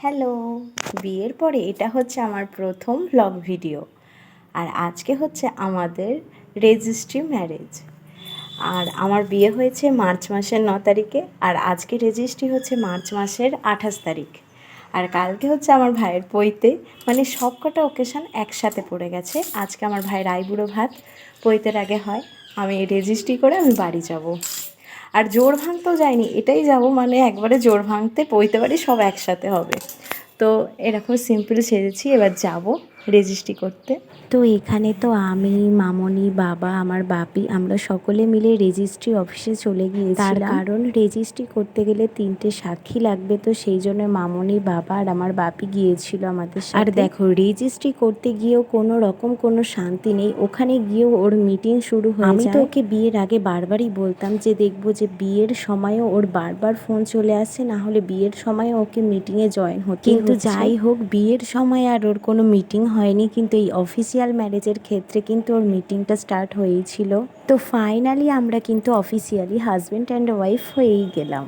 Hello, বিয়ের পরে এটা হচ্ছে আমার প্রথম ব্লগ ভিডিও। আর আজকে হচ্ছে আমাদের রেজিস্ট্রি ম্যারেজ। আর আমার বিয়ে হয়েছে মার্চ মাসের 9 তারিখে, আর আজকে রেজিস্ট্রি হচ্ছে মার্চ মাসের 28 তারিখ। আর কালকে হচ্ছে আমার ভাইয়ের পৈতে, মানে সব কটা ওকেশান একসাথে পড়ে গেছে। আজকে আমার ভাইয়ের আইবুড়ো ভাত পৈতের আগে হয়, আমি রেজিস্ট্রি করে আমি বাড়ি যাব। আর জোর ভাঙতেও যায়নি, এটাই যাব মানে একবারে জোর ভাঙতে পৈতে বাড়ি সব একসাথে হবে। তো এরকম সিম্পল সেজেছি, এবার যাব রেজিস্ট্রি করতে। তো এখানে তো আমি, মামনি, বাবা, আমার বাপি আমরা সকলে মিলে রেজিস্ট্রি অফিসে চলে গিয়েছিলাম। তার কারণ রেজিস্ট্রি করতে গেলে 3টে সাক্ষী লাগবে, তো সেই জন্য মামনি, বাবা আর আমার বাপি গিয়েছিল আমাদের সাথে। আর দেখো, রেজিস্ট্রি করতে গিয়েও কোনো রকম কোনো শান্তি নেই। ওখানে গিয়েও ওর মিটিং শুরু হয়ে যায়। আমি তো ওকে বিয়ের আগে বারবারই বলতাম যে দেখবো যে বিয়ের সময়ও ওর বারবার ফোন চলে আসছে, না হলে বিয়ের সময়ও ওকে মিটিংয়ে জয়েন হতে। কিন্তু যাই হোক, বিয়ের সময় আর ওর কোনো মিটিং হয়নি, কিন্তু এই অফিসিয়াল ম্যারেজের ক্ষেত্রে কিন্তু ওর মিটিংটা স্টার্ট হয়েছিল। তো ফাইনালি আমরা কিন্তু অফিসিয়ালি হাজব্যান্ড অ্যান্ড ওয়াইফ হয়েই গেলাম।